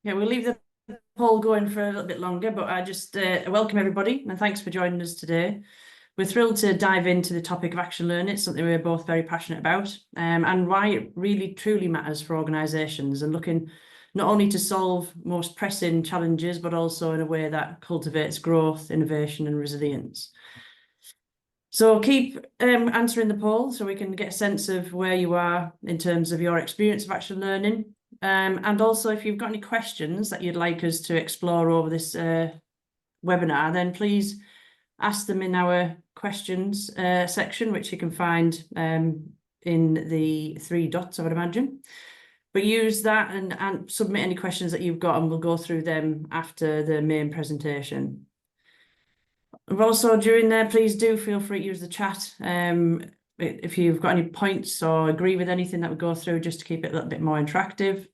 Yeah, we'll leave the poll going for a little bit longer, but I just welcome everybody and thanks for joining us today. We're thrilled to dive into the topic of action learning. It's something we're both very passionate about, and why it really truly matters for organisations, and looking not only to solve most pressing challenges, but also in a way that cultivates growth, innovation and resilience. So keep answering the poll so we can get a sense of where you are in terms of your experience of action learning. And also, if you've got any questions that you'd like us to explore over this webinar, then please ask them in our questions section, which you can find in the 3 dots, I would imagine. But use that and submit any questions that you've got, and we'll go through them after the main presentation. And also, during there, please do feel free to use the chat if you've got any points or agree with anything that we go through, just to keep it a little bit more interactive.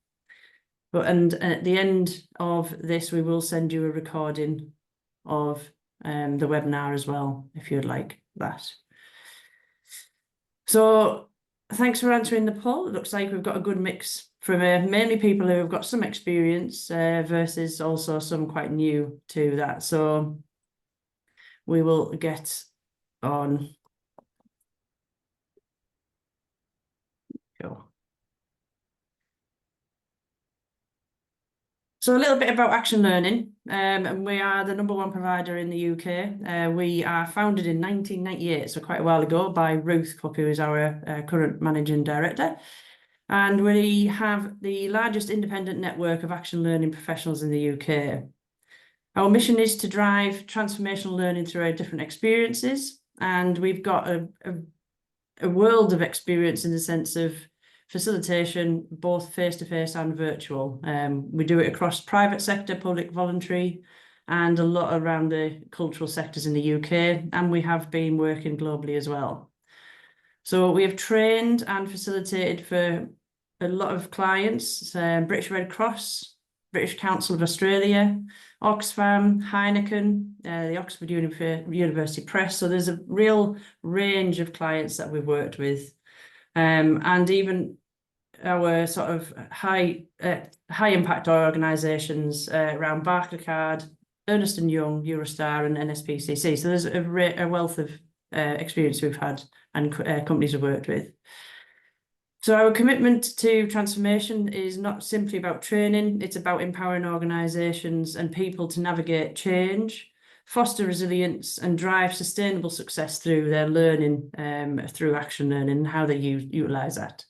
And at the end of this, we will send you a recording of the webinar as well, if you'd like that. So thanks for answering the poll. It looks like we've got a good mix from mainly people who have got some experience versus also some quite new to that. So we will get on. Go. So a little bit about action learning, and we are the #1 provider in the UK. We are founded in 1998, so quite a while ago, by Ruth Cook, who is our current managing director. And we have the largest independent network of action learning professionals in the UK. Our mission is to drive transformational learning through our different experiences, and we've got a world of experience in the sense of facilitation, both face-to-face and virtual. We do it across private sector, public, voluntary, and a lot around the cultural sectors in the UK, and we have been working globally as well. So we have trained and facilitated for a lot of clients, British Red Cross, British Council of Australia, Oxfam, Heineken, the Oxford University Press. So there's a real range of clients that we've worked with. And even our sort of high impact organisations around Barclaycard, Ernst & Young, Eurostar and NSPCC. So there's a wealth of experience we've had and companies we've worked with. So our commitment to transformation is not simply about training, it's about empowering organisations and people to navigate change, foster resilience and drive sustainable success through their learning, through action learning, and how they utilise that.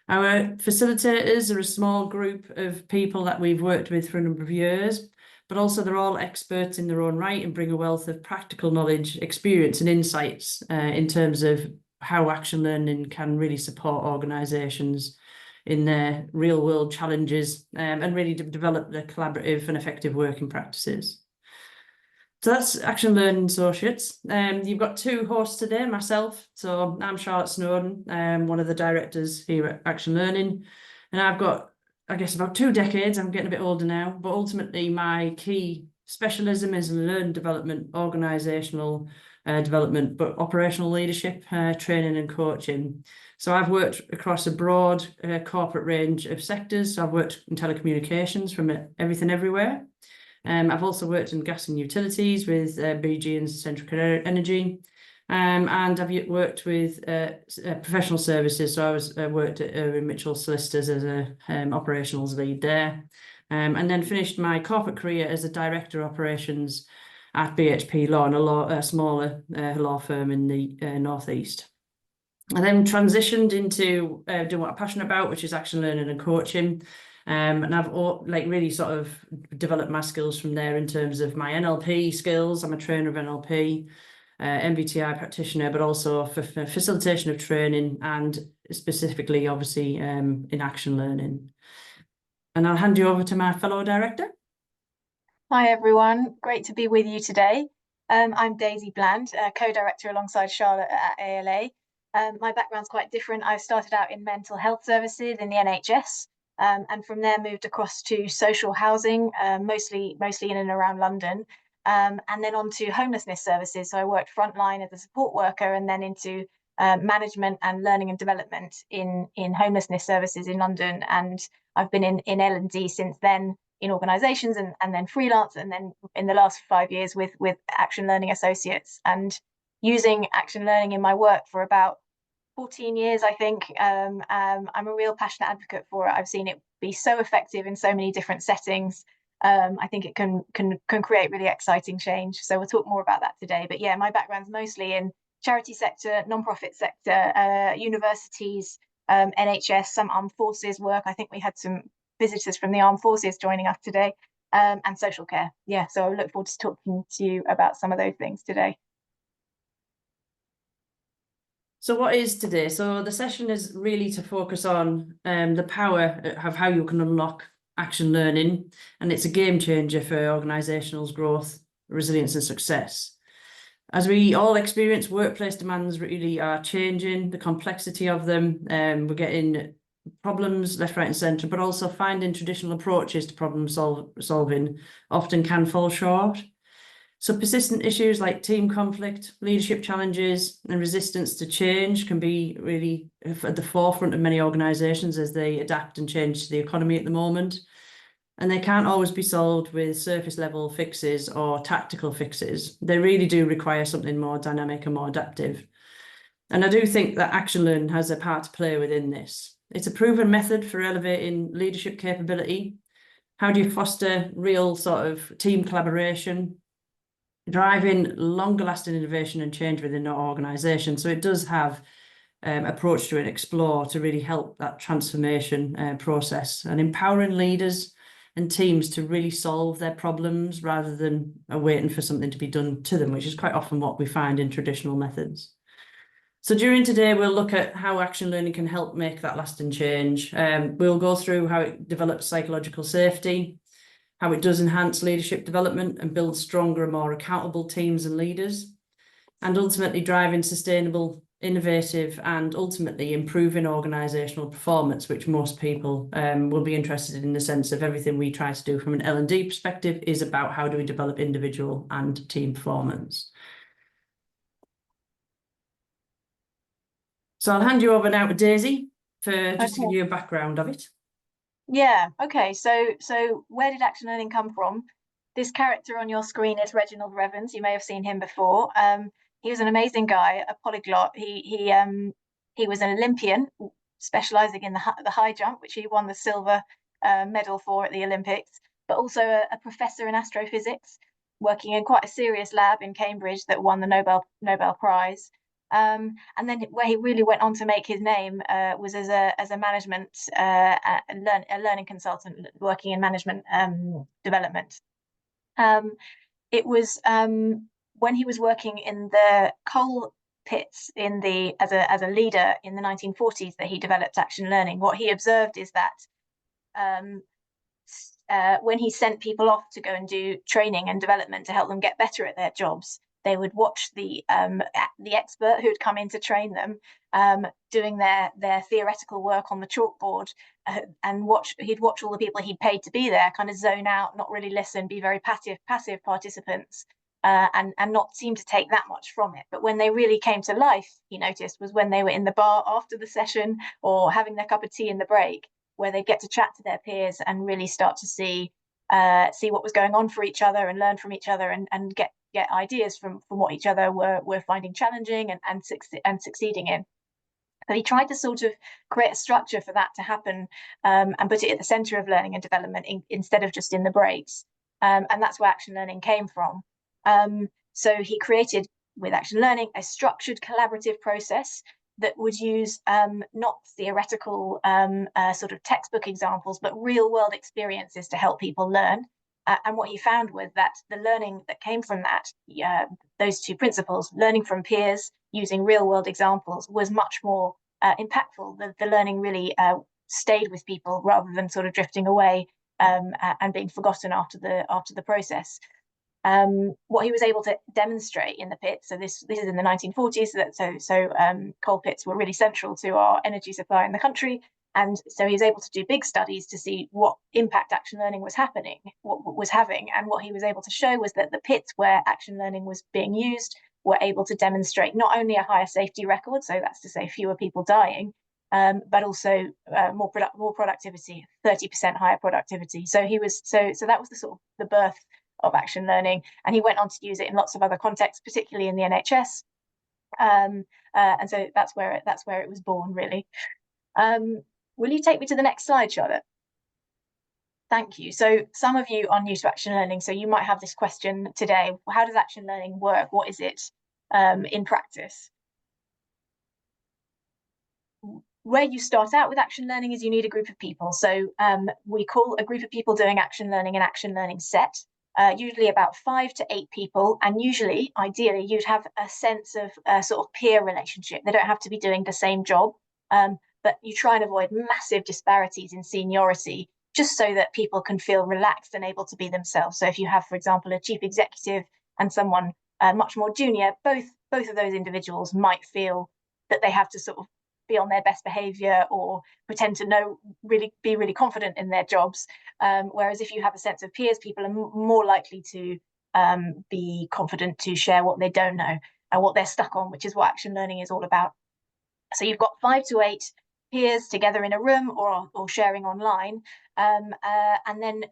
Our facilitators are a small group of people that we've worked with for a number of years, but also they're all experts in their own right and bring a wealth of practical knowledge, experience and insights in terms of how action learning can really support organisations in their real world challenges, and really develop the collaborative and effective working practices. So that's Action Learning Associates. You've got 2 hosts today, myself. So I'm Charlotte Snowden, one of the directors here at Action Learning. And I've got, I guess, about 2 decades. I'm getting a bit older now, but ultimately my key specialism is learning development, organisational development, but operational leadership, training and coaching. So I've worked across a broad corporate range of sectors. So I've worked in telecommunications from everything everywhere. I've also worked in gas and utilities with BG and Centrica Energy, and I've worked with professional services. So I worked at Irwin Mitchell Solicitors as a operationals lead there, and then finished my corporate career as a director of operations at BHP Law, a smaller law firm in the northeast. I then transitioned into doing what I'm passionate about, which is action learning and coaching. And I've really sort of developed my skills from there in terms of my NLP skills. I'm a trainer of NLP, MBTI practitioner, but also for facilitation of training and specifically, obviously, in action learning. And I'll hand you over to my fellow director. Hi, everyone. Great to be with you today. I'm Daisy Bland, co-director alongside Charlotte at ALA. My background's quite different. I started out in mental health services in the NHS. And from there moved across to social housing, mostly in and around London, and then on to homelessness services. So I worked frontline as a support worker and then into management and learning and development in homelessness services in London. And I've been in L&D since then in organizations and then freelance, and then in the last 5 years with Action Learning Associates, and using Action Learning in my work for about 14 years, I think. I'm a real passionate advocate for it. I've seen it be so effective in so many different settings. I think it can create really exciting change. So we'll talk more about that today. But yeah, my background's mostly in charity sector, non-profit sector, universities, NHS, some armed forces work. I think we had some visitors from the armed forces joining us today, and social care. Yeah, so I look forward to talking to you about some of those things today. So what is today? So the session is really to focus on the power of how you can unlock action learning, and it's a game changer for organisational growth, resilience and success. As we all experience, workplace demands really are changing, the complexity of them. We're getting problems left, right and centre, but also finding traditional approaches to problem solving often can fall short. So persistent issues like team conflict, leadership challenges and resistance to change can be really at the forefront of many organisations as they adapt and change to the economy at the moment. And they can't always be solved with surface level fixes or tactical fixes. They really do require something more dynamic and more adaptive. And I do think that action learning has a part to play within this. It's a proven method for elevating leadership capability. How do you foster real sort of team collaboration, driving longer lasting innovation and change within our organisation? So it does have approach to it, explore to really help that transformation process, and empowering leaders and teams to really solve their problems rather than waiting for something to be done to them, which is quite often what we find in traditional methods. So during today, we'll look at how action learning can help make that lasting change. We'll go through how it develops psychological safety, how it does enhance leadership development and build stronger and more accountable teams and leaders, and ultimately driving sustainable, innovative, and ultimately improving organisational performance, which most people will be interested in the sense of everything we try to do from an L&D perspective is about how do we develop individual and team performance. So I'll hand you over now to Daisy for just to give you a background of it. Yeah, okay. So where did action learning come from? This character on your screen is Reginald Revens. You may have seen him before. He was an amazing guy, a polyglot. He was an Olympian, specializing in the high jump, which he won the silver medal for at the Olympics, but also a professor in astrophysics, working in quite a serious lab in Cambridge that won the Nobel Prize. And then where he really went on to make his name was as a management a learning consultant working in management development. It was when he was working in the coal pits as a leader in the 1940s that he developed action learning. What he observed is that when he sent people off to go and do training and development to help them get better at their jobs, they would watch the expert who had come in to train them doing their theoretical work on the chalkboard, and he'd watch all the people he'd paid to be there kind of zone out, not really listen, be very passive participants, and not seem to take that much from it. But when they really came to life, he noticed, was when they were in the bar after the session or having their cup of tea in the break, where they get to chat to their peers and really start to see what was going on for each other and learn from each other and get ideas from what each other were finding challenging and succeeding in. But he tried to sort of create a structure for that to happen, and put it at the center of learning and development instead of just in the breaks. And that's where action learning came from. So he created, with action learning, a structured collaborative process that would use not theoretical sort of textbook examples, but real world experiences to help people learn. And what he found was that the learning that came from that, those two principles, learning from peers using real world examples, was much more impactful. The learning really stayed with people rather than sort of drifting away and being forgotten after the process. What he was able to demonstrate in the pit, so this is in the 1940s, so coal pits were really central to our energy supply in the country, and so he was able to do big studies to see what impact action learning was having, and what he was able to show was that the pits where action learning was being used were able to demonstrate not only a higher safety record, so that's to say fewer people dying, but also more productivity, 30% higher productivity. So that was the sort of the birth of action learning, and he went on to use it in lots of other contexts, particularly in the NHS. And so that's where it was born, really. Will you take me to the next slide, Charlotte? Thank you. So some of you are new to action learning, so you might have this question today: how does action learning work? What is it in practice? Where you start out with action learning is you need a group of people. So we call a group of people doing action learning an action learning set, usually about 5 to 8 people. And usually, ideally, you'd have a sense of sort of peer relationship. They don't have to be doing the same job, but you try and avoid massive disparities in seniority, just so that people can feel relaxed and able to be themselves. So if you have, for example, a chief executive and someone much more junior, both of those individuals might feel that they have to sort of be on their best behavior or pretend to be really confident in their jobs. Whereas if you have a sense of peers, people are more likely to be confident to share what they don't know and what they're stuck on, which is what action learning is all about. So you've got 5 to 8 peers together in a room or sharing online. And then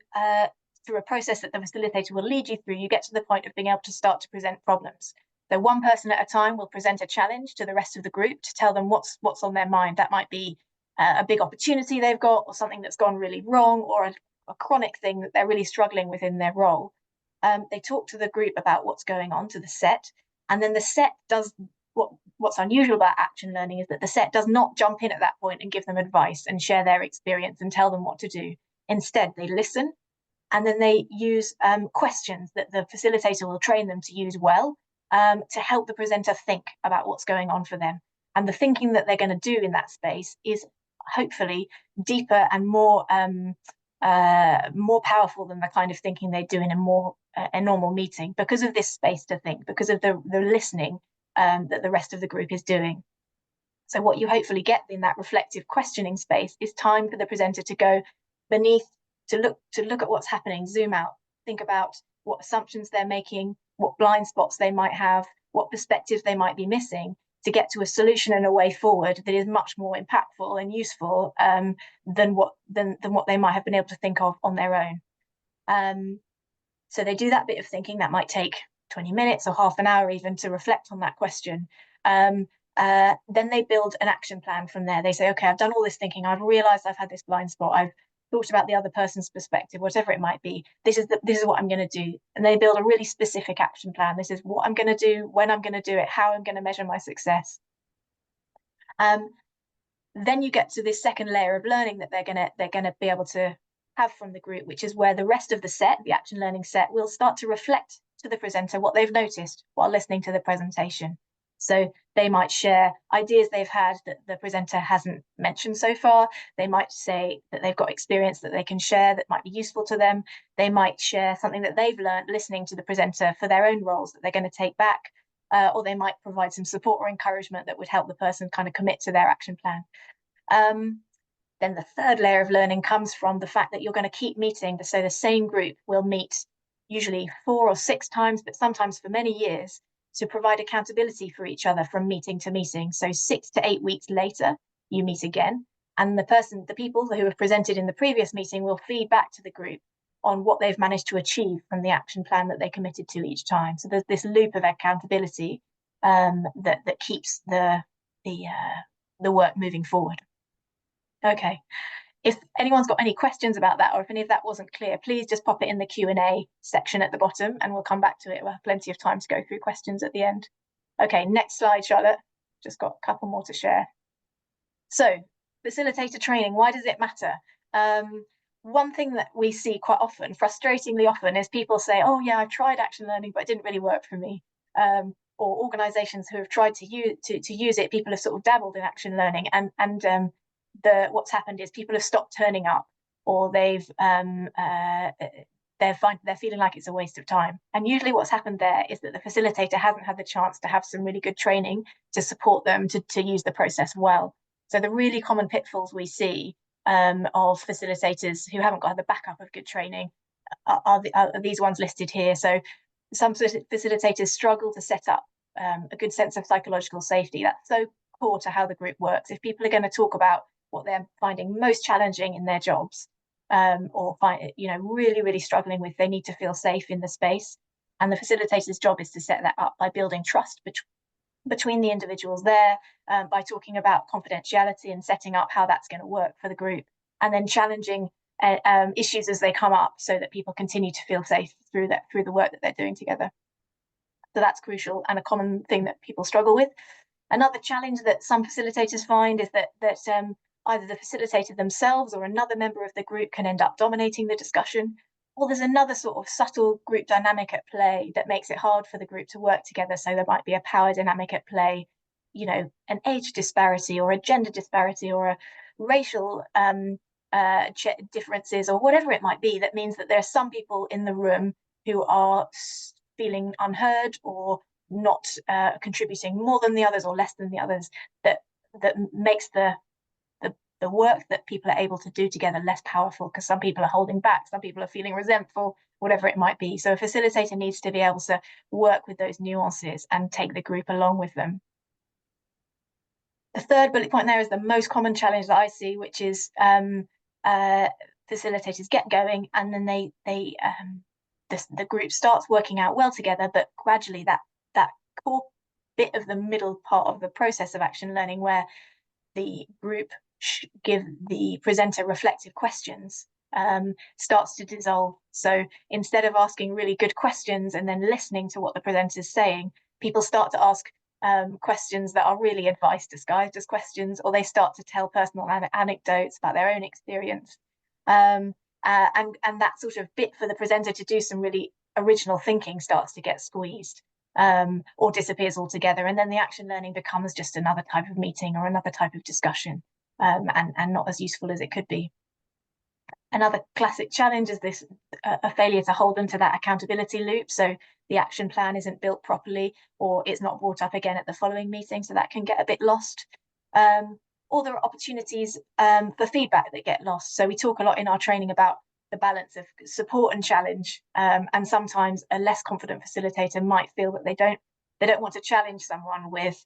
through a process that the facilitator will lead you through, you get to the point of being able to start to present problems. So one person at a time will present a challenge to the rest of the group to tell them what's on their mind. That might be a big opportunity they've got, or something that's gone really wrong, or a chronic thing that they're really struggling with in their role. They talk to the group about what's going on, to the set, and then the set does what's unusual about action learning is that the set does not jump in at that point and give them advice and share their experience and tell them what to do. Instead, they listen, and then they use questions that the facilitator will train them to use well, to help the presenter think about what's going on for them. And the thinking that they're going to do in that space is hopefully deeper and more powerful than the kind of thinking they do in a normal meeting, because of this space to think, because of the listening that the rest of the group is doing. So what you hopefully get in that reflective questioning space is time for the presenter to go beneath, to look at what's happening, zoom out, think about what assumptions they're making, what blind spots they might have, what perspectives they might be missing, to get to a solution and a way forward that is much more impactful and useful than what they might have been able to think of on their own. So they do that bit of thinking. That might take 20 minutes or half an hour even to reflect on that question. Then they build an action plan from there. They say, okay, I've done all this thinking. I've realized I've had this blind spot. I've thought about the other person's perspective, whatever it might be. This is what I'm going to do. And they build a really specific action plan. This is what I'm going to do, when I'm going to do it, how I'm going to measure my success. Then you get to this second layer of learning that they're going to be able to have from the group, which is where the rest of the set, the action learning set, will start to reflect to the presenter what they've noticed while listening to the presentation. So they might share ideas they've had that the presenter hasn't mentioned so far. They might say that they've got experience that they can share that might be useful to them. They might share something that they've learned listening to the presenter for their own roles that they're going to take back, or they might provide some support or encouragement that would help the person kind of commit to their action plan. Then the third layer of learning comes from the fact that you're going to keep meeting. So the same group will meet usually 4 or 6 times, but sometimes for many years, to provide accountability for each other from meeting to meeting. So 6 to 8 weeks later, you meet again, and the people who have presented in the previous meeting will feed back to the group on what they've managed to achieve from the action plan that they committed to each time. So there's this loop of accountability that keeps the work moving forward. Okay, if anyone's got any questions about that, or if any of that wasn't clear, please just pop it in the Q&A section at the bottom and we'll come back to it. We'll have plenty of time to go through questions at the end. Okay, next slide, Charlotte. Just got a couple more to share. So, facilitator training, why does it matter? One thing that we see quite often, frustratingly often, is people say, oh yeah, I've tried action learning, but it didn't really work for me. Or organisations who have tried to use it, people have sort of dabbled in action learning, and what's happened is people have stopped turning up, or they're feeling like it's a waste of time. And usually what's happened there is that the facilitator hasn't had the chance to have some really good training to support them to use the process well. So the really common pitfalls we see of facilitators who haven't got the backup of good training are these ones listed here. So some facilitators struggle to set up a good sense of psychological safety. That's so core to how the group works. If people are going to talk about what they're finding most challenging in their jobs, or really struggling with, they need to feel safe in the space. And the facilitator's job is to set that up by building trust between the individuals there, by talking about confidentiality and setting up how that's going to work for the group, and then challenging issues as they come up so that people continue to feel safe through the work that they're doing together. So that's crucial and a common thing that people struggle with. Another challenge that some facilitators find is that either the facilitator themselves or another member of the group can end up dominating the discussion, or there's another sort of subtle group dynamic at play that makes it hard for the group to work together. So there might be a power dynamic at play, an age disparity or a gender disparity or a racial differences or whatever it might be, that means that there are some people in the room who are feeling unheard or not contributing more than the others or less than the others, that makes the work that people are able to do together less powerful, because some people are holding back, some people are feeling resentful, whatever it might be. So a facilitator needs to be able to work with those nuances and take the group along with them. The third bullet point there is the most common challenge that I see, which is facilitators get going and then the group starts working out well together, but gradually that core bit of the middle part of the process of action learning, where the group give the presenter reflective questions, starts to dissolve. So instead of asking really good questions and then listening to what the presenter is saying, people start to ask questions that are really advice disguised as questions, or they start to tell personal anecdotes about their own experience. And that sort of bit for the presenter to do some really original thinking starts to get squeezed, or disappears altogether. And then the action learning becomes just another type of meeting or another type of discussion, and not as useful as it could be. Another classic challenge is this a failure to hold them to that accountability loop. So the action plan isn't built properly, or it's not brought up again at the following meeting, so that can get a bit lost. Or there are opportunities for feedback that get lost. So we talk a lot in our training about the balance of support and challenge, and sometimes a less confident facilitator might feel that they don't want to challenge someone with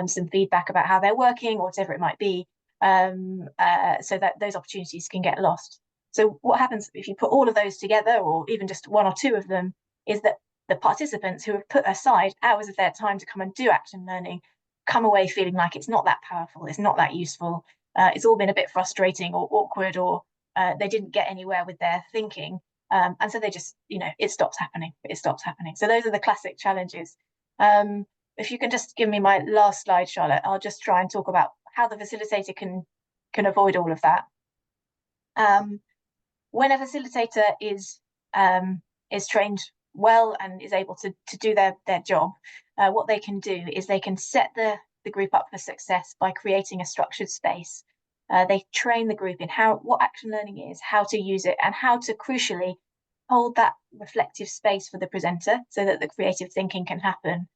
some feedback about how they're working or whatever it might be, so that those opportunities can get lost. So what happens if you put all of those together, or even just one or two of them, is that the participants who have put aside hours of their time to come and do action learning come away feeling like it's not that powerful, it's not that useful, it's all been a bit frustrating or awkward, or they didn't get anywhere with their thinking, and so they just, it stops happening. So those are the classic challenges. If you can just give me my last slide, Charlotte, I'll just try and talk about how the facilitator can avoid all of that. When a facilitator is trained well and is able to do their job, what they can do is they can set the group up for success by creating a structured space. They train the group in what action learning is, how to use it, and how to crucially hold that reflective space for the presenter so that the creative thinking can happen.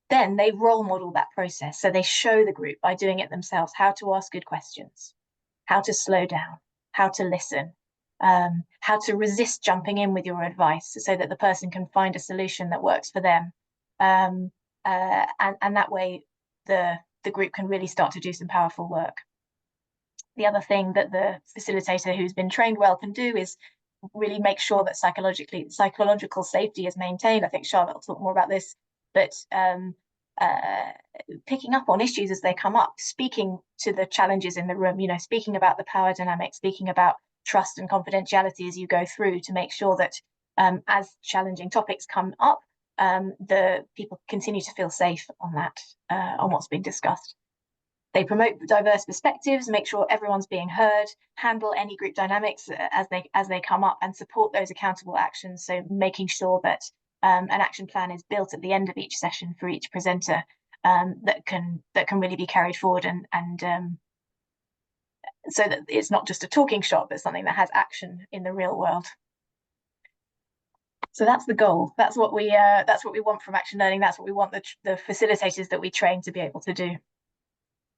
Then they role model that process. So they show the group by doing it themselves how to ask good questions, how to slow down, how to listen, how to resist jumping in with your advice so that the person can find a solution that works for them. And that way the group can really start to do some powerful work. The other thing that the facilitator who's been trained well can do is really make sure that psychological safety is maintained. I think Charlotte will talk more about this, but picking up on issues as they come up, speaking to the challenges in the room, speaking about the power dynamic, speaking about trust and confidentiality as you go through, to make sure that as challenging topics come up, the people continue to feel safe on that, on what's being discussed. They promote diverse perspectives, make sure everyone's being heard, handle any group dynamics as they come up, and support those accountable actions. So making sure that an action plan is built at the end of each session for each presenter, that can really be carried forward, and so that it's not just a talking shop, but something that has action in the real world. So that's the goal. That's what we want from action learning. That's what we want the facilitators that we train to be able to do.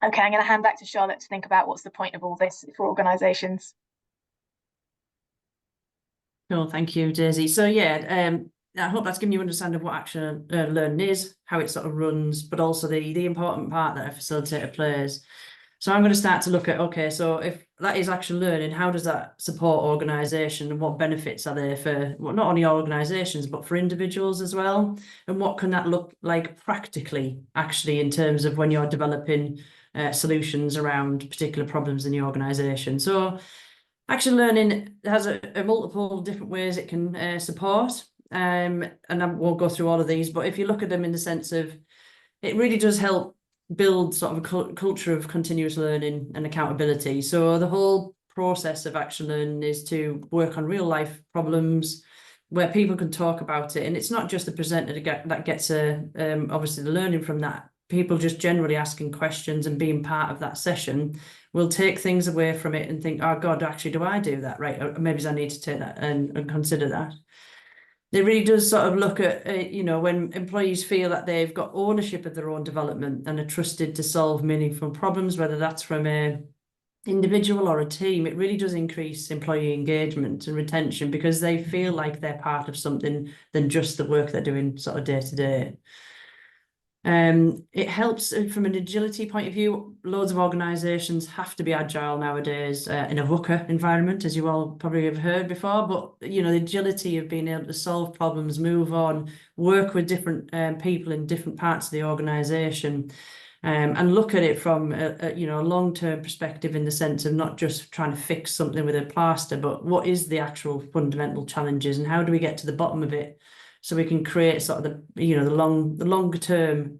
Okay, I'm going to hand back to Charlotte to think about what's the point of all this for organisations. Cool, thank you, Daisy. So yeah, I hope that's given you an understanding of what action learning is, how it sort of runs, but also the important part that a facilitator plays. So I'm going to start to look at, okay, so if that is action learning, how does that support organisation and what benefits are there for, well, not only organisations, but for individuals as well? And what can that look like practically, actually, in terms of when you're developing solutions around particular problems in the organisation? So action learning has a multiple different ways it can support. And I won't go through all of these, but if you look at them in the sense of, it really does help build sort of a culture of continuous learning and accountability. So the whole process of action learning is to work on real life problems where people can talk about it. And it's not just the presenter that gets obviously the learning from that. People just generally asking questions and being part of that session will take things away from it and think, oh God, actually, do I do that? Right. Or maybe I need to take that and consider that. It really does sort of look at, when employees feel that they've got ownership of their own development and are trusted to solve meaningful problems, whether that's from a individual or a team, it really does increase employee engagement and retention because they feel like they're part of something than just the work they're doing sort of day to day. It helps from an agility point of view. Loads of organisations have to be agile nowadays in a VUCA environment, as you all probably have heard before. But the agility of being able to solve problems, move on, work with different people in different parts of the organisation, and look at it from a long-term perspective in the sense of not just trying to fix something with a plaster, but what is the actual fundamental challenges and how do we get to the bottom of it? So we can create sort of the longer term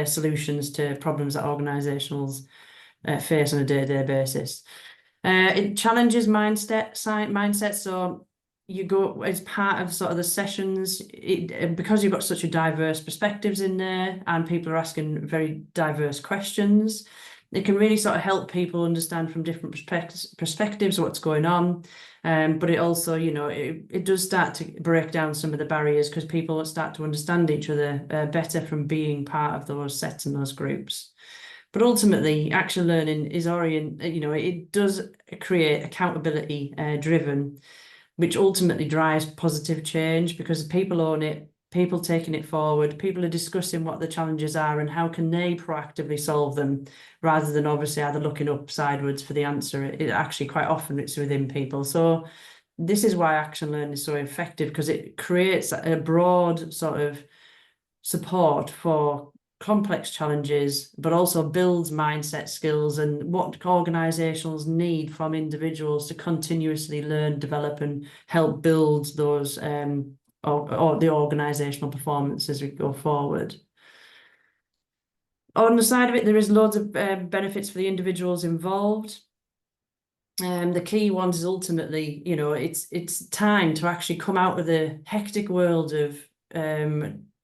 solutions to problems that organisations face on a day-to-day basis. It challenges mindset. So you go as part of sort of the sessions, because you've got such a diverse perspectives in there and people are asking very diverse questions. It can really sort of help people understand from different perspectives what's going on. But it also, it does start to break down some of the barriers because people start to understand each other better from being part of those sets and those groups. But ultimately, action learning is it does create accountability driven, which ultimately drives positive change because people own it, people taking it forward, people are discussing what the challenges are and how can they proactively solve them rather than obviously either looking up sideways for the answer. It actually quite often it's within people. So this is why action learning is so effective because it creates a broad sort of support for complex challenges, but also builds mindset skills and what organisations need from individuals to continuously learn, develop and help build those or the organisational performance as we go forward. On the side of it, there is loads of benefits for the individuals involved. The key ones is ultimately, it's time to actually come out of the hectic world of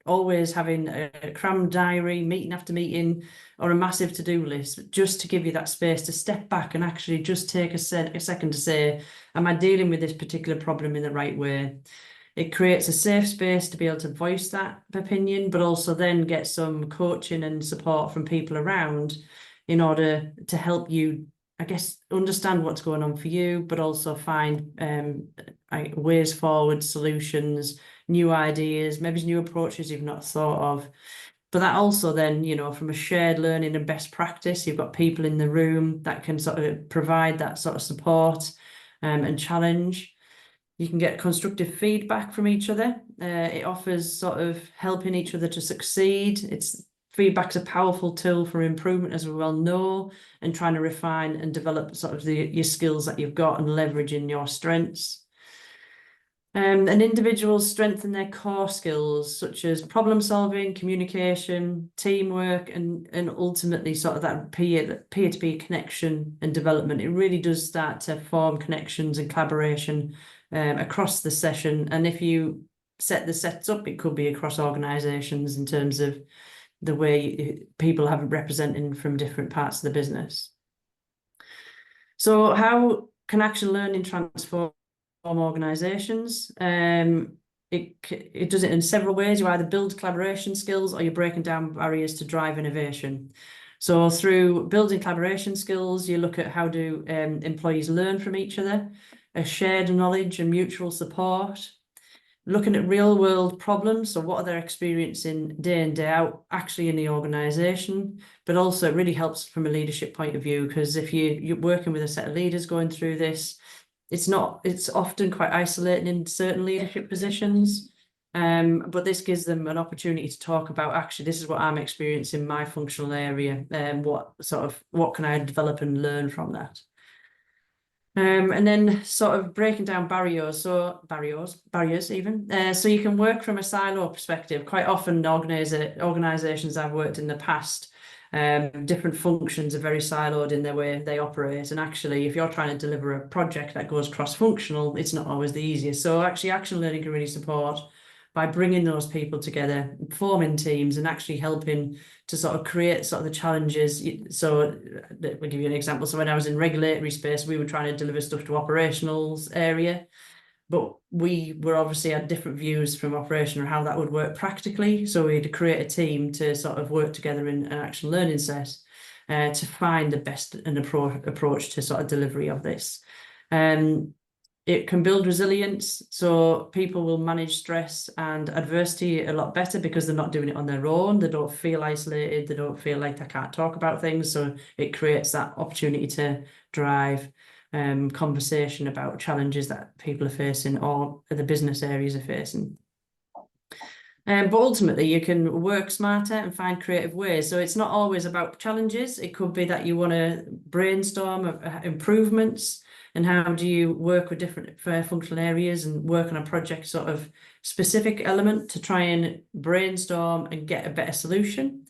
always having a crammed diary, meeting after meeting, or a massive to-do list, just to give you that space to step back and actually just take a second to say, am I dealing with this particular problem in the right way? It creates a safe space to be able to voice that opinion, but also then get some coaching and support from people around in order to help you, I guess, understand what's going on for you, but also find ways forward, solutions, new ideas, maybe new approaches you've not thought of. But that also then, from a shared learning and best practice, you've got people in the room that can sort of provide that sort of support and challenge. You can get constructive feedback from each other. It offers sort of helping each other to succeed. Feedback's a powerful tool for improvement, as we well know, and trying to refine and develop sort of your skills that you've got and leveraging your strengths. And individuals strengthen their core skills, such as problem solving, communication, teamwork, and ultimately sort of that peer-to-peer connection and development. It really does start to form connections and collaboration across the session. And if you set the sets up, it could be across organisations in terms of the way people have represented from different parts of the business. So how can action learning transform organisations? It does it in several ways. You either build collaboration skills or you're breaking down barriers to drive innovation. So through building collaboration skills, you look at how do employees learn from each other, a shared knowledge and mutual support. looking at real world problems. So what are they experiencing day in, day out, actually in the organisation? But also it really helps from a leadership point of view, because if you're working with a set of leaders going through this, it's often quite isolating in certain leadership positions. But this gives them an opportunity to talk about, actually, this is what I'm experiencing in my functional area, and what can I develop and learn from that. And then sort of breaking down barriers even. So you can work from a silo perspective. Quite often organizations I've worked in the past, different functions are very siloed in their way they operate. And actually, if you're trying to deliver a project that goes cross-functional, it's not always the easiest. So actually, action learning can really support by bringing those people together, forming teams, and actually helping to sort of create sort of the challenges. So we'll give you an example. So when I was in regulatory space, we were trying to deliver stuff to operationals area, but we were obviously had different views from operation or how that would work practically. So we had to create a team to sort of work together in an action learning set to find the best approach to sort of delivery of this. It can build resilience, so people will manage stress and adversity a lot better because they're not doing it on their own. They don't feel isolated. They don't feel like they can't talk about things. So it creates that opportunity to drive conversation about challenges that people are facing or the business areas are facing. But ultimately, you can work smarter and find creative ways. So it's not always about challenges. It could be that you want to brainstorm improvements, and how do you work with different functional areas and work on a project sort of specific element to try and brainstorm and get a better solution.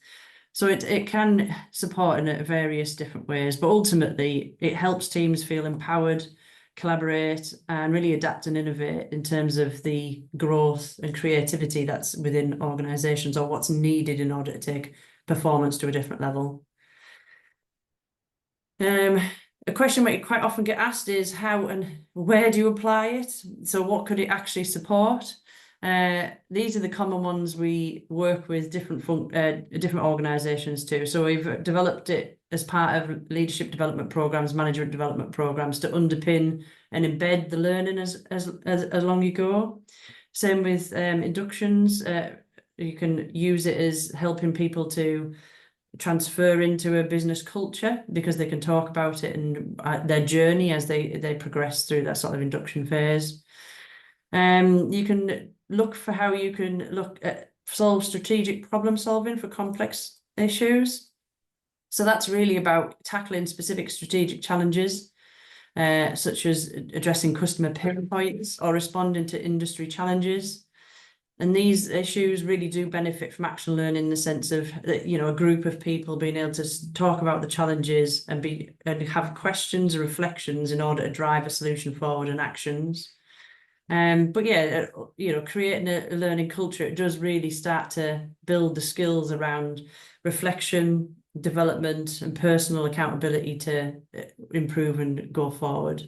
So it can support in various different ways, but ultimately it helps teams feel empowered, collaborate, and really adapt and innovate in terms of the growth and creativity that's within organizations, or what's needed in order to take performance to a different level. A question that you quite often get asked is how and where do you apply it? So what could it actually support? These are the common ones we work with different organisations too. So we've developed it as part of leadership development programs, management development programs, to underpin and embed the learning as along you go. Same with inductions. You can use it as helping people to transfer into a business culture because they can talk about it and their journey as they progress through that sort of induction phase. You can look for how you can look at solve strategic problem solving for complex issues. So that's really about tackling specific strategic challenges, such as addressing customer pain points or responding to industry challenges. And these issues really do benefit from action learning in the sense of that, a group of people being able to talk about the challenges and have questions and reflections in order to drive a solution forward and actions. But yeah, creating a learning culture, it does really start to build the skills around reflection, development, and personal accountability to improve and go forward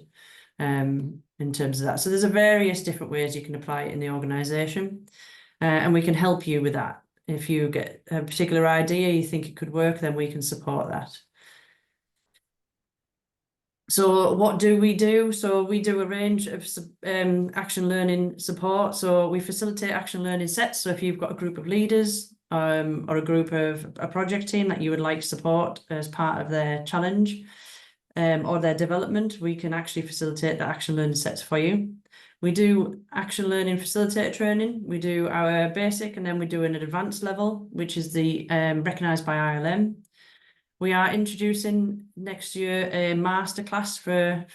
in terms of that. So there's various different ways you can apply it in the organisation, and we can help you with that. If you get a particular idea, you think it could work, then we can support that. So what do we do? So we do a range of action learning support. So we facilitate action learning sets. So if you've got a group of leaders or a project team that you would like support as part of their challenge or their development, we can actually facilitate the action learning sets for you. We do action learning facilitator training. We do our basic, and then we do an advanced level, which is the recognised by ILM. We are introducing next year a masterclass for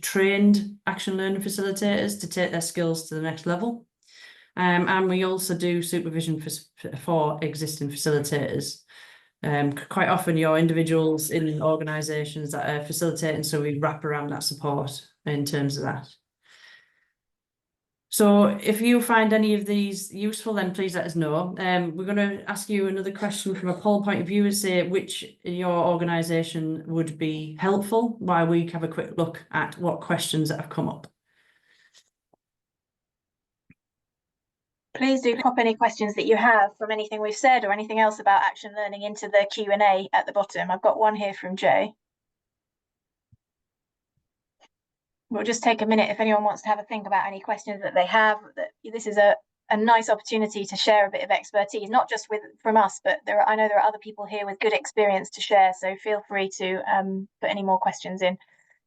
trained action learning facilitators to take their skills to the next level. And we also do supervision for existing facilitators. Quite often you're individuals in organisations that are facilitating, so we wrap around that support in terms of that. So if you find any of these useful, then please let us know. We're going to ask you another question from a poll point of view, and say which in your organisation would be helpful, while we have a quick look at what questions that have come up. Please do pop any questions that you have from anything we've said or anything else about action learning into the Q&A at the bottom. I've got one here from Joe. we'll just take a minute if anyone wants to have a think about any questions that they have. That this is a nice opportunity to share a bit of expertise, not just from us, but I know there are other people here with good experience to share. So feel free to put any more questions in.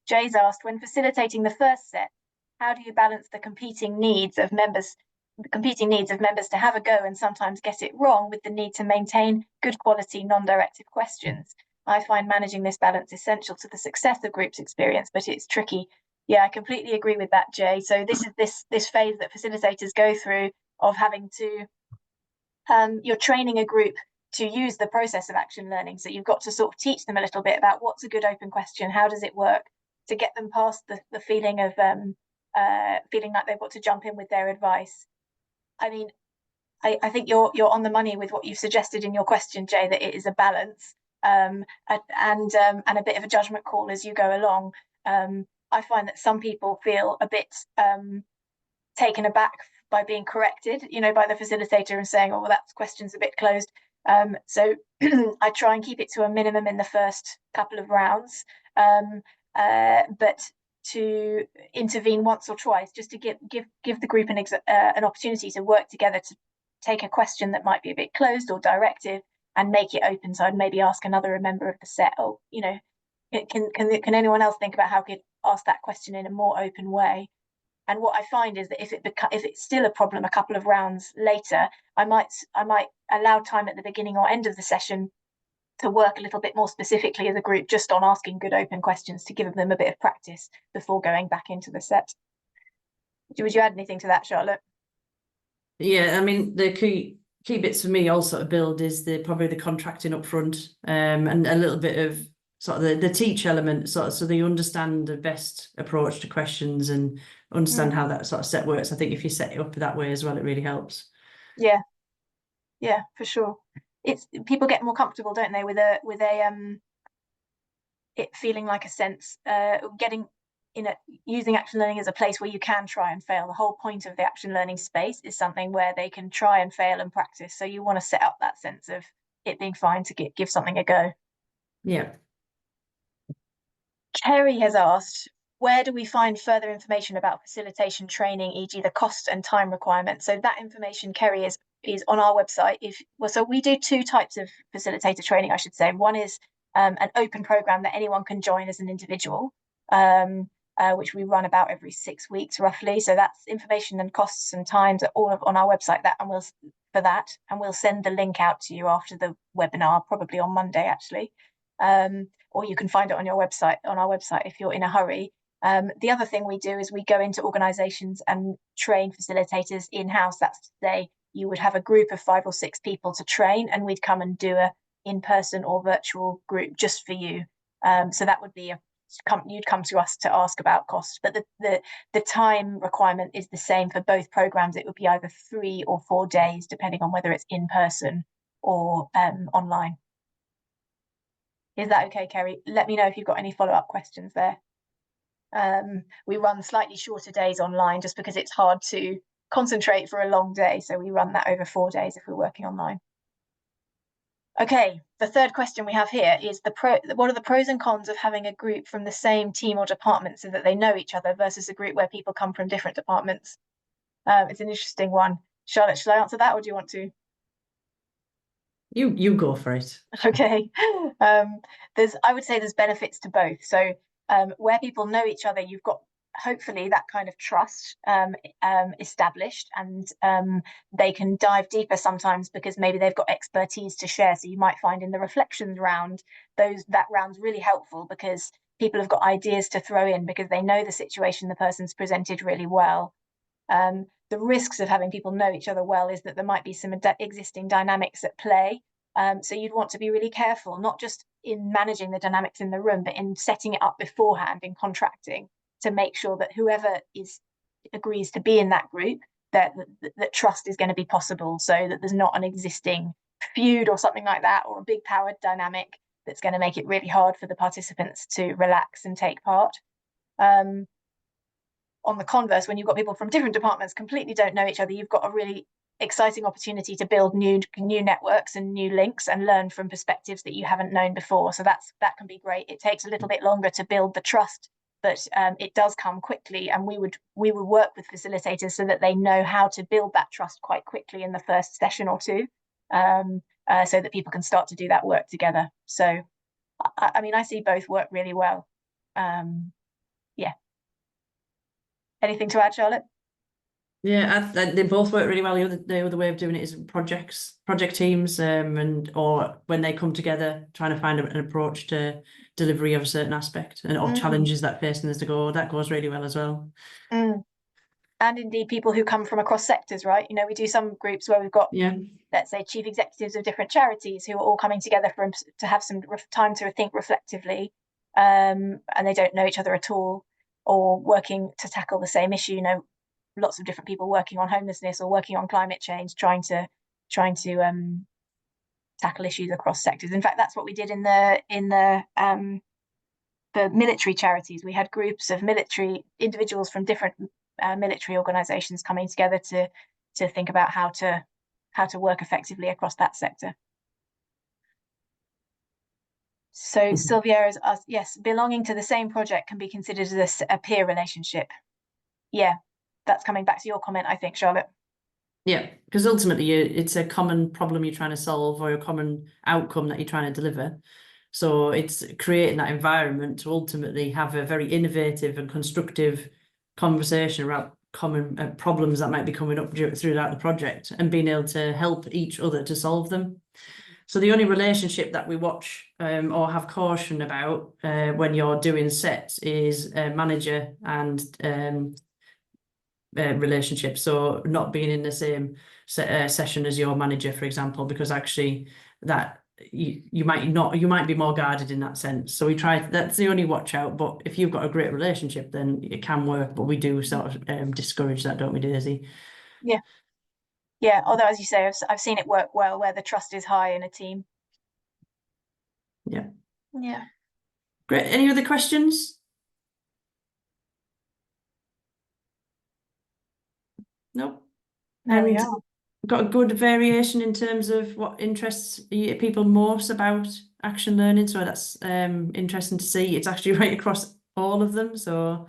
Jay's asked, when facilitating the first set, how do you balance the competing needs of members to have a go and sometimes get it wrong with the need to maintain good quality non-directive questions? I find managing this balance essential to the success of groups experience, but it's tricky. Yeah, I completely agree with that, Jay. So this is this phase that facilitators go through of having to, you're training a group to use the process of action learning. So you've got to sort of teach them a little bit about what's a good open question, how does it work, to get them past the feeling of feeling like they've got to jump in with their advice. I mean, I think you're on the money with what you've suggested in your question, Jay, that it is a balance and a bit of a judgment call as you go along. I find that some people feel a bit taken aback by being corrected, by the facilitator and saying, oh, well, that question's a bit closed. So I try and keep it to a minimum in the first couple of rounds, but to intervene once or twice, just to give the group an opportunity to work together to take a question that might be a bit closed or directive and make it open. So I'd maybe ask another member of the set, can anyone else think about how we could ask that question in a more open way? And what I find is that if it's still a problem a couple of rounds later, I might allow time at the beginning or end of the session to work a little bit more specifically as a group, just on asking good open questions to give them a bit of practice before going back into the set. Would you add anything to that, Charlotte? Yeah, I mean, the key bits for me also to build is probably the contracting up front, and a little bit of sort of the teach element, so they understand the best approach to questions and understand how that sort of set works. I think if you set it up that way as well, it really helps. Yeah, for sure. People get more comfortable, don't they, with it feeling like a sense, using action learning as a place where you can try and fail. The whole point of the action learning space is something where they can try and fail and practice. So you want to set up that sense of it being fine to give something a go. Yeah. Kerry has asked, where do we find further information about facilitation training, e.g. the cost and time requirements? So that information, Kerry, is on our website. So we do two types of facilitator training, I should say. One is an open program that anyone can join as an individual, which we run about every 6 weeks roughly. So that's information and costs and times are all on our website. And we'll send the link out to you after the webinar, probably on Monday actually. Or you can find it on our website if you're in a hurry. The other thing we do is we go into organisations and train facilitators in-house. That's to say, you would have a group of 5 or 6 people to train, and we'd come and do a in-person or virtual group just for you. So that would be you'd come to us to ask about cost, but the time requirement is the same for both programs. It would be either 3 or 4 days, depending on whether it's in person or online. Is that okay, Kerry? Let me know if you've got any follow-up questions there. We run slightly shorter days online just because it's hard to concentrate for a long day. So we run that over 4 days if we're working online. Okay, the third question we have here is what are the pros and cons of having a group from the same team or department so that they know each other versus a group where people come from different departments? It's an interesting one. Charlotte, shall I answer that or do you want to? You go for it. Okay. I would say there's benefits to both. So where people know each other, you've got hopefully that kind of trust established, and they can dive deeper sometimes because maybe they've got expertise to share. So you might find in the reflections round, that round's really helpful because people have got ideas to throw in because they know the situation the person's presented really well. The risks of having people know each other well is that there might be some existing dynamics at play. So you'd want to be really careful, not just in managing the dynamics in the room, but in setting it up beforehand in contracting to make sure that whoever agrees to be in that group, that trust is going to be possible, so that there's not an existing feud or something like that, or a big power dynamic that's going to make it really hard for the participants to relax and take part. On the converse, when you've got people from different departments completely don't know each other, you've got a really exciting opportunity to build new networks and new links and learn from perspectives that you haven't known before. So that can be great. It takes a little bit longer to build the trust but it does come quickly, and we would work with facilitators so that they know how to build that trust quite quickly in the first session or two, so that people can start to do that work together. So I mean, I see both work really well. Yeah. Anything to add, Charlotte? Yeah, they both work really well. The other way of doing it is project teams, and or when they come together, trying to find an approach to delivery of a certain aspect or challenges that facing us to go. That goes really well as well. And indeed, people who come from across sectors, right? You know, we do some groups where we've got, let's say, chief executives of different charities who are all coming together to have some time to think reflectively, and they don't know each other at all, or working to tackle the same issue. You know, lots of different people working on homelessness or working on climate change, trying to tackle issues across sectors. In fact, that's what we did in the military charities. We had groups of military individuals from different military organisations coming together to think about how to work effectively across that sector. So Sylvia is asked, yes, belonging to the same project can be considered as a peer relationship. Yeah, that's coming back to your comment, I think, Charlotte. Yeah, because ultimately it's a common problem you're trying to solve or a common outcome that you're trying to deliver. So it's creating that environment to ultimately have a very innovative and constructive conversation about common problems that might be coming up throughout the project and being able to help each other to solve them. So the only relationship that we watch or have caution about when you're doing sets is manager and relationship. So not being in the same session as your manager, for example, because actually that you might be more guarded in that sense. So we try, that's the only watch out. But if you've got a great relationship, then it can work. But we do sort of discourage that, don't we, Daisy? Yeah, although as you say, I've seen it work well where the trust is high in a team. Yeah. Great. Any other questions? Nope. There we are. Got a good variation in terms of what interests people most about action learning. So that's interesting to see. It's actually right across all of them. So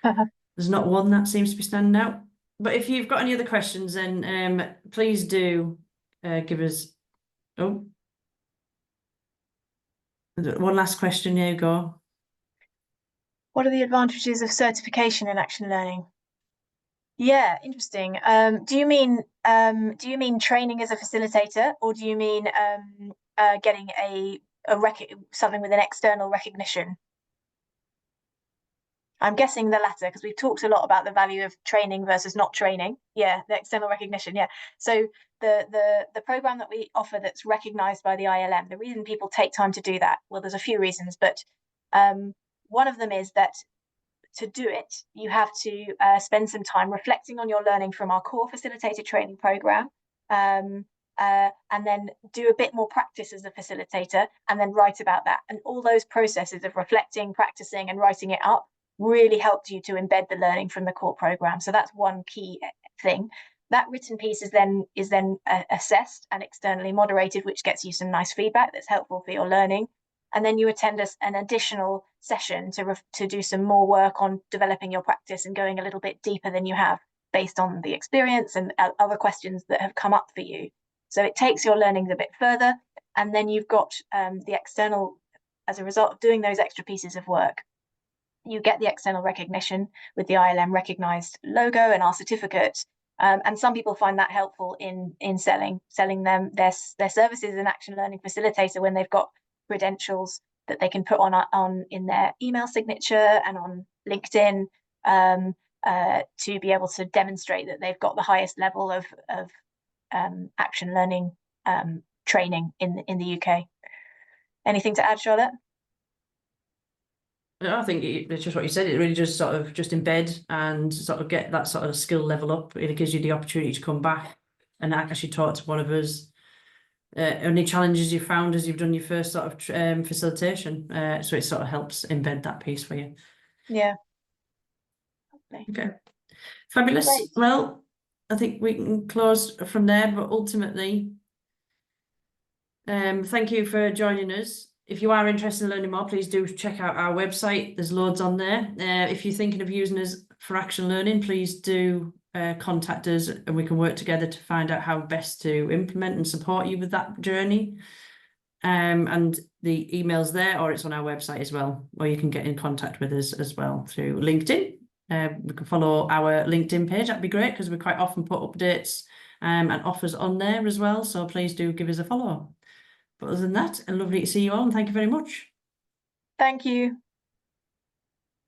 there's not one that seems to be standing out. But if you've got any other questions, then please do give us. Oh, one last question. Here you go. What are the advantages of certification in action learning? Yeah, interesting. Do you mean training as a facilitator, or do you mean getting something with an external recognition? I'm guessing the latter, because we've talked a lot about the value of training versus not training. Yeah, the external recognition. Yeah. So the program that we offer that's recognised by the ILM, the reason people take time to do that, well, there's a few reasons, but one of them is that to do it, you have to spend some time reflecting on your learning from our core facilitator training program, and then do a bit more practice as a facilitator, and then write about that. And all those processes of reflecting, practicing, and writing it up really helped you to embed the learning from the core program. So that's one key thing. That written piece is then assessed and externally moderated, which gets you some nice feedback that's helpful for your learning. And then you attend an additional session to do some more work on developing your practice and going a little bit deeper than you have based on the experience and other questions that have come up for you. So it takes your learnings a bit further, and then you've got the external, as a result of doing those extra pieces of work, you get the external recognition with the ILM recognized logo and our certificate. And some people find that helpful in selling them their services as an action learning facilitator when they've got credentials that they can put on in their email signature and on LinkedIn, to be able to demonstrate that they've got the highest level of action learning training in the UK. Anything to add, Charlotte? I think it's just what you said. It really just sort of just embed and sort of get that sort of skill level up. It gives you the opportunity to come back and actually talk to one of us. Any challenges you found as you've done your first sort of facilitation. So it sort of helps embed that piece for you. Yeah. Okay. Fabulous. Great. Well, I think we can close from there, but ultimately, thank you for joining us. if you are interested in learning more, please do check out our website. There's loads on there. If you're thinking of using us for action learning, please do contact us and we can work together to find out how best to implement and support you with that journey. And the email's there, or it's on our website as well, or you can get in contact with us as well through LinkedIn. We can follow our LinkedIn page. That'd be great because we quite often put updates and offers on there as well. So please do give us a follow. But other than that, lovely to see you all and thank you very much. Thank you.